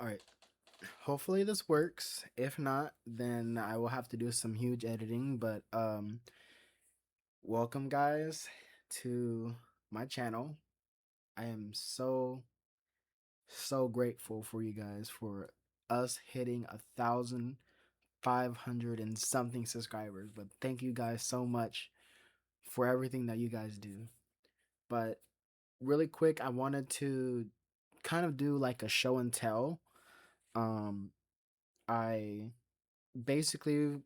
All right. Hopefully this works. If not, then I will have to do some huge editing. But welcome guys to my channel. I am so grateful for you guys for us hitting 1,500 and something subscribers. But thank you guys so much for everything that you guys do. But really quick, I wanted to kind of do like a show and tell. I basically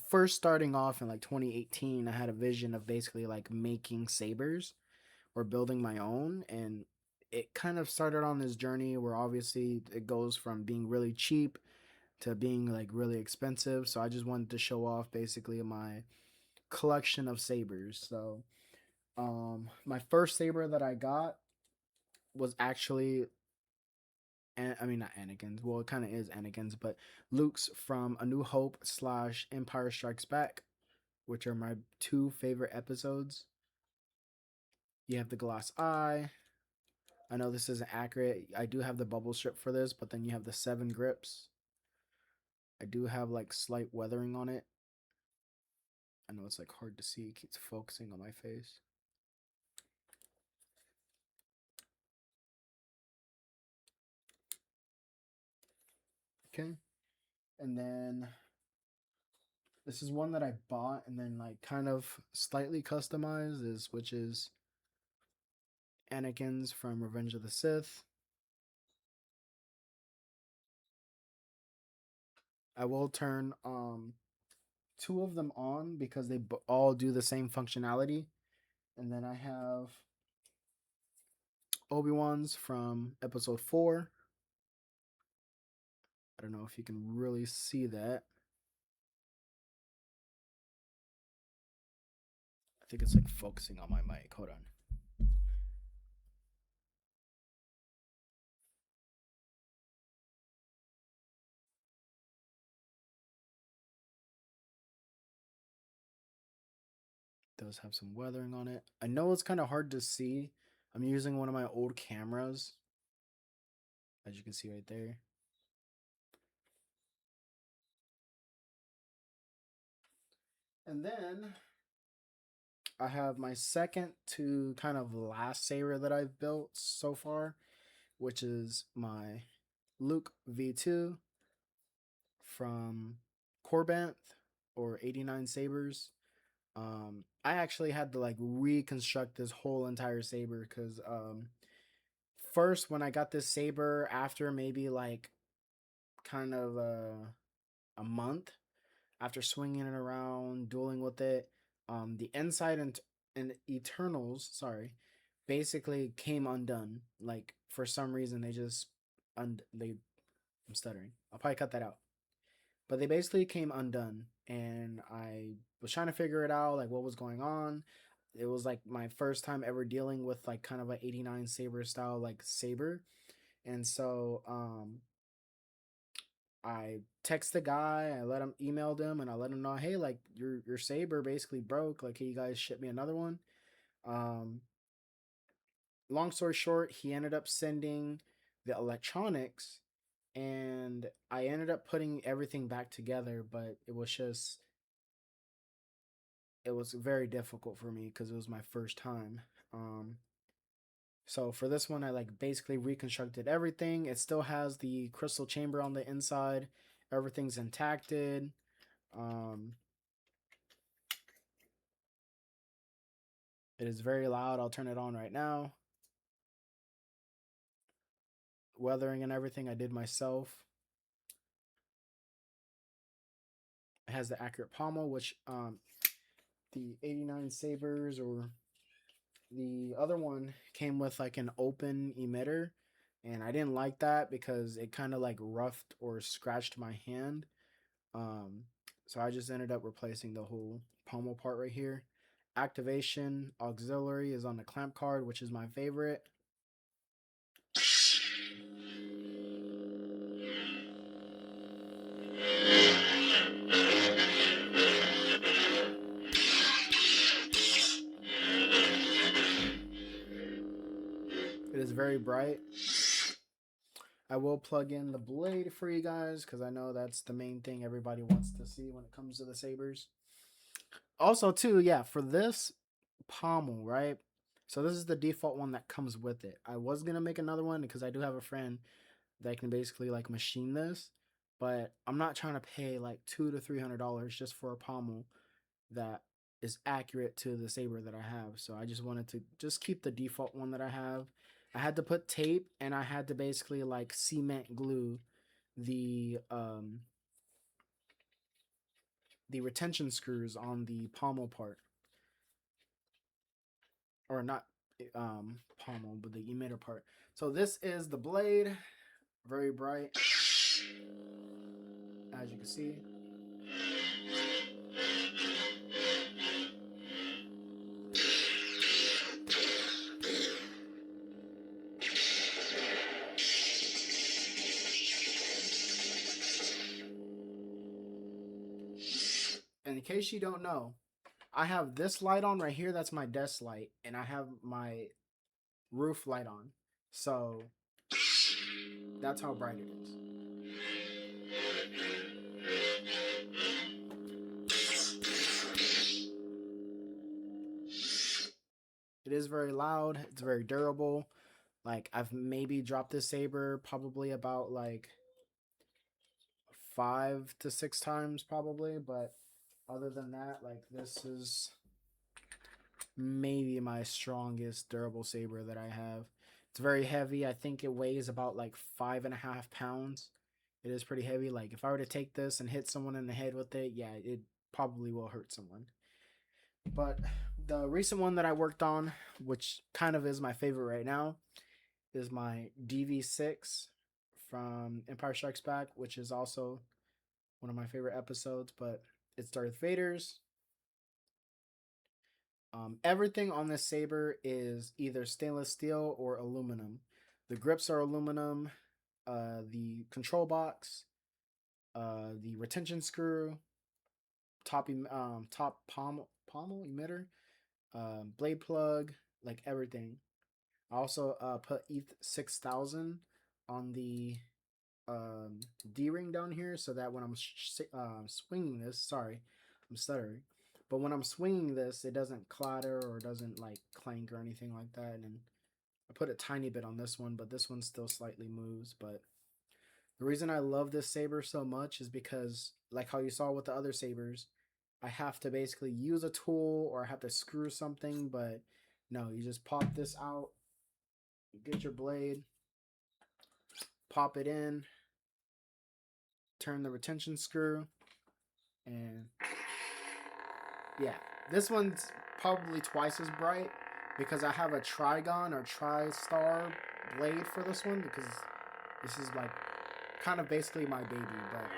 first starting off in like 2018, I had a vision of basically like making sabers or building my own. And it kind of started on this journey where obviously it goes from being really cheap to being like really expensive. So I just wanted to show off basically my collection of sabers. So my first saber that I got was actually, I mean, not Anakin's. Well, it kind of is Anakin's, but Luke's from A New Hope slash Empire Strikes Back, which are my two favorite episodes. You have the glass eye. I know this isn't accurate. I do have the bubble strip for this, but then you have the 7 grips. I do have like slight weathering on it. I know it's like hard to see. It keeps focusing on my face. Okay. And then this is one that I bought and then like kind of slightly customized, which is Anakin's from Revenge of the Sith. I will turn 2 of them on because they all do the same functionality. And then I have Obi-Wan's from episode 4. I don't know if you can really see that. I think it's like focusing on my mic. Hold on. It does have some weathering on it. I know it's kind of hard to see. I'm using one of my old cameras, as you can see right there. And then I have my second to kind of last saber that I've built so far, which is my Luke V2 from Corbanth or 89 Sabers. I actually had to like reconstruct this whole entire saber because first when I got this saber after maybe like kind of a month after swinging it around, dueling with it, the inside and Eternals, sorry, basically came undone. Like for some reason they just they I'm stuttering. I'll probably cut that out. But they basically came undone, and I was trying to figure it out, like what was going on. It was like my first time ever dealing with like kind of an 89 saber style like saber. And so I text the guy, I let him emailed him and I let him know, hey, like your saber basically broke. Like, can you guys ship me another one? Um Long story short, he ended up sending the electronics and I ended up putting everything back together, but it was very difficult for me because it was my first time. So for this one, I like basically reconstructed everything. It still has the crystal chamber on the inside. Everything's intacted. Um, it is very loud. I'll turn it on right now. Weathering and everything I did myself. It has the accurate pommel, which the 89 sabers or the other one came with like an open emitter, and I didn't like that because it kind of like roughed or scratched my hand. Um, so I just ended up replacing the whole pommel part right here. Activation auxiliary is on the clamp card, which is my favorite. It is very bright. I will plug in the blade for you guys because I know that's the main thing everybody wants to see when it comes to the sabers. Also, too, yeah, for this pommel, right? So this is the default one that comes with it. I was gonna make another one because I do have a friend that can basically like machine this, but I'm not trying to pay like $200 to $300 just for a pommel that is accurate to the saber that I have. So I just wanted to just keep the default one that I have. I had to put tape and I had to basically like cement glue the the retention screws on the pommel part, or not pommel, but the emitter part. So this is the blade, very bright, as you can see. And in case you don't know, I have this light on right here. That's my desk light, and I have my roof light on. So that's how bright it is. It is very loud. It's very durable. Like, I've maybe dropped this saber probably about like 5 to 6 times probably, but other than that, like, this is maybe my strongest durable saber that I have. It's very heavy. I think it weighs about like 5.5 pounds. It is pretty heavy. Like, if I were to take this and hit someone in the head with it, yeah, it probably will hurt someone. But the recent one that I worked on, which kind of is my favorite right now, is my DV6 from Empire Strikes Back, which is also one of my favorite episodes, but it's Darth Vader's. Everything on this saber is either stainless steel or aluminum. The grips are aluminum, the control box, the retention screw, top pommel emitter, blade plug, like everything. I also put ETH 6000 on the D ring down here so that when I'm swinging this, sorry, I'm stuttering, but when I'm swinging this, it doesn't clatter or doesn't like clank or anything like that. And I put a tiny bit on this one, but this one still slightly moves. But the reason I love this saber so much is because, like how you saw with the other sabers, I have to basically use a tool or I have to screw something, but no, you just pop this out, you get your blade, pop it in, turn the retention screw, and yeah, this one's probably twice as bright because I have a Trigon or Tri-Star blade for this one, because this is like kind of basically my baby. But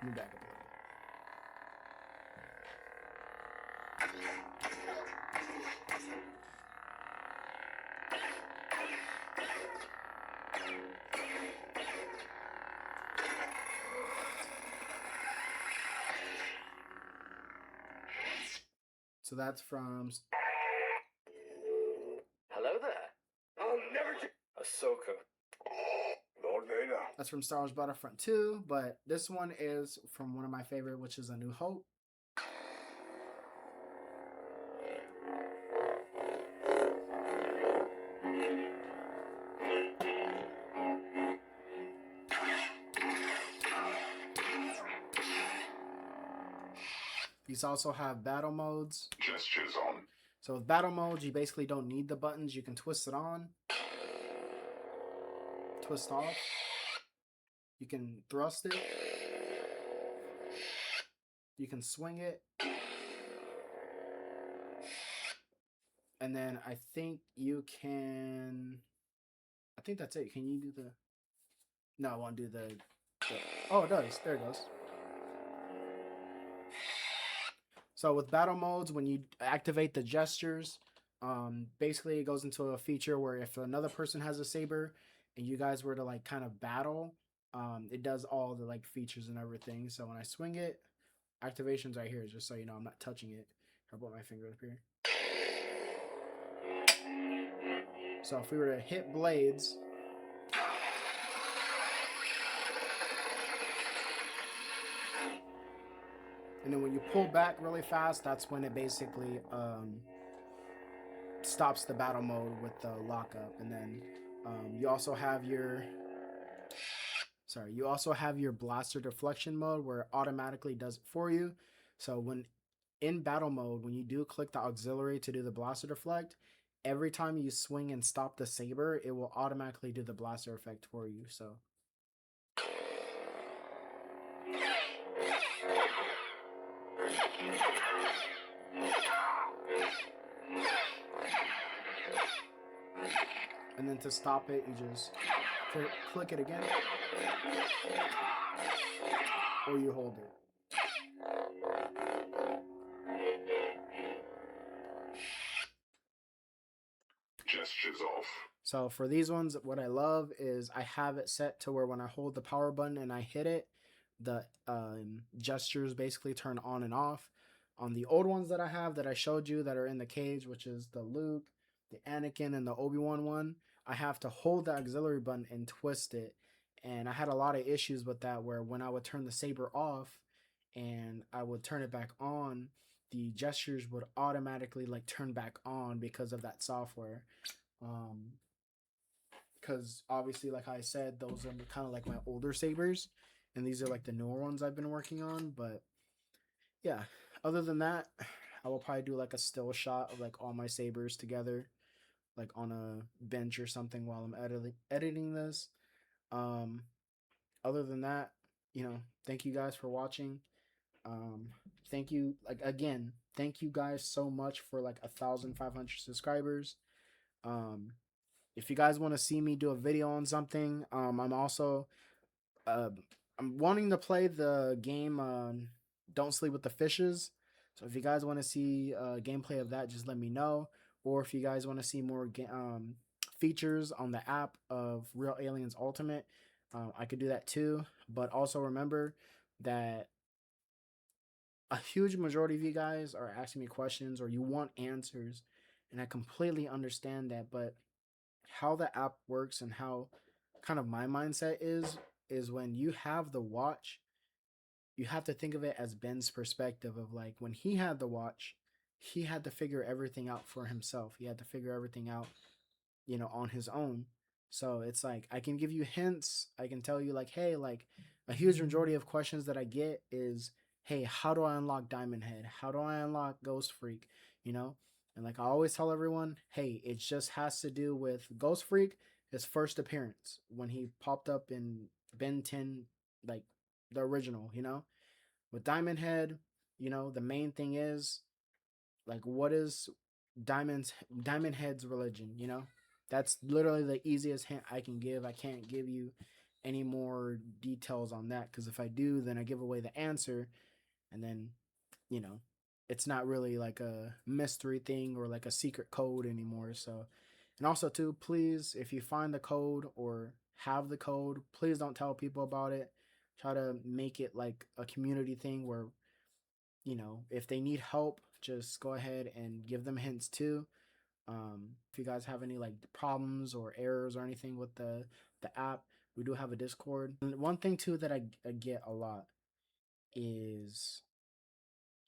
let me back up a little bit. So that's from Hello there. I'll never Ahsoka. Lord Vader. That's from Star Wars Battlefront 2, but this one is from one of my favorite, which is A New Hope. These also have battle modes. Gestures on. So with battle modes, you basically don't need the buttons. You can twist it on, twist off. You can thrust it. You can swing it. And then I think you can... I think that's it. Can you do the... No, I won't do the... Oh, it does. There it goes. So with battle modes, when you activate the gestures, basically it goes into a feature where if another person has a saber and you guys were to like kind of battle, it does all the like features and everything. So when I swing it, activation's right here, just so you know I'm not touching it. If I'll put my finger up here. So if we were to hit blades, and then when you pull back really fast, that's when it basically stops the battle mode with the lockup. And then you also have your blaster deflection mode where it automatically does it for you. So when in battle mode, when you do click the auxiliary to do the blaster deflect, every time you swing and stop the saber, it will automatically do the blaster effect for you. So and then to stop it, you just click it again, or you hold it. Gestures off. So for these ones, what I love is I have it set to where when I hold the power button and I hit it, the gestures basically turn on and off. On the old ones that I have that I showed you that are in the cage, which is the Luke, the Anakin, and the Obi-Wan one, I have to hold the auxiliary button and twist it. And I had a lot of issues with that where when I would turn the saber off and I would turn it back on, the gestures would automatically like turn back on because of that software. Because obviously, like I said, those are kind of like my older sabers, and these are like the newer ones I've been working on. But yeah, other than that, I will probably do like a still shot of like all my sabers together, like on a bench or something while I'm editing this. Other than that, thank you guys for watching. Thank you, like, again, thank you guys so much for like 1,500 subscribers. If you guys want to see me do a video on something, I'm also I'm wanting to play the game Don't Sleep with the Fishes. So if you guys want to see gameplay of that, just let me know. Or if you guys want to see more features on the app of Real Aliens Ultimate, I could do that too. But also remember that a huge majority of you guys are asking me questions or you want answers, and I completely understand that. But how the app works and how kind of my mindset is when you have the watch, you have to think of it as Ben's perspective of like when he had the watch, he had to figure everything out for himself. He had to figure everything out, on his own. So it's like I can give you hints. I can tell you like, hey, like a huge majority of questions that I get is, hey, how do I unlock Diamond Head? How do I unlock Ghost Freak? And like I always tell everyone, hey, it just has to do with Ghost Freak, his first appearance when he popped up in Ben 10, like the original. With Diamond Head, the main thing is like what is Diamond Head's religion? That's literally the easiest hint I can give. I can't give you any more details on that because if I do, then I give away the answer, and then you know it's not really like a mystery thing or like a secret code anymore. So, and also too, please, if you find the code or have the code, please don't tell people about it. Try to make it like a community thing where if they need help, just go ahead and give them hints too. If you guys have any like problems or errors or anything with the app, we do have a Discord. And one thing too that I get a lot is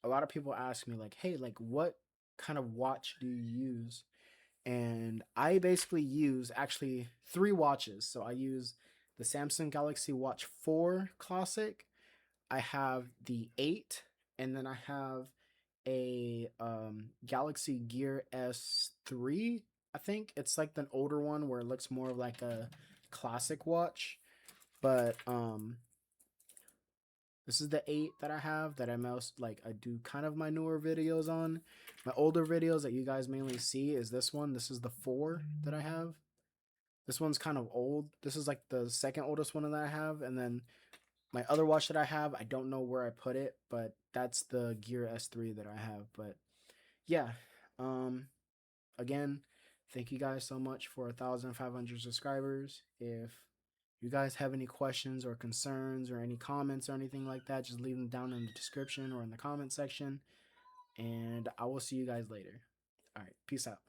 a lot of people ask me like, hey, like what kind of watch do you use? And I basically use actually 3 watches. So I use the Samsung Galaxy Watch 4 Classic, I have the 8, and then I have a Galaxy Gear S3. I think it's like the older one where it looks more like a classic watch. But this is the 8 that I have that I most like I do kind of my newer videos on. My older videos that you guys mainly see is this one. This is the 4 that I have. This one's kind of old. This is like the second oldest one that I have, and then my other watch that I have, I don't know where I put it, but that's the Gear S3 that I have. But yeah, again, thank you guys so much for 1,500 subscribers. If you guys have any questions or concerns or any comments or anything like that, just leave them down in the description or in the comment section. and I will see you guys later. All right, peace out.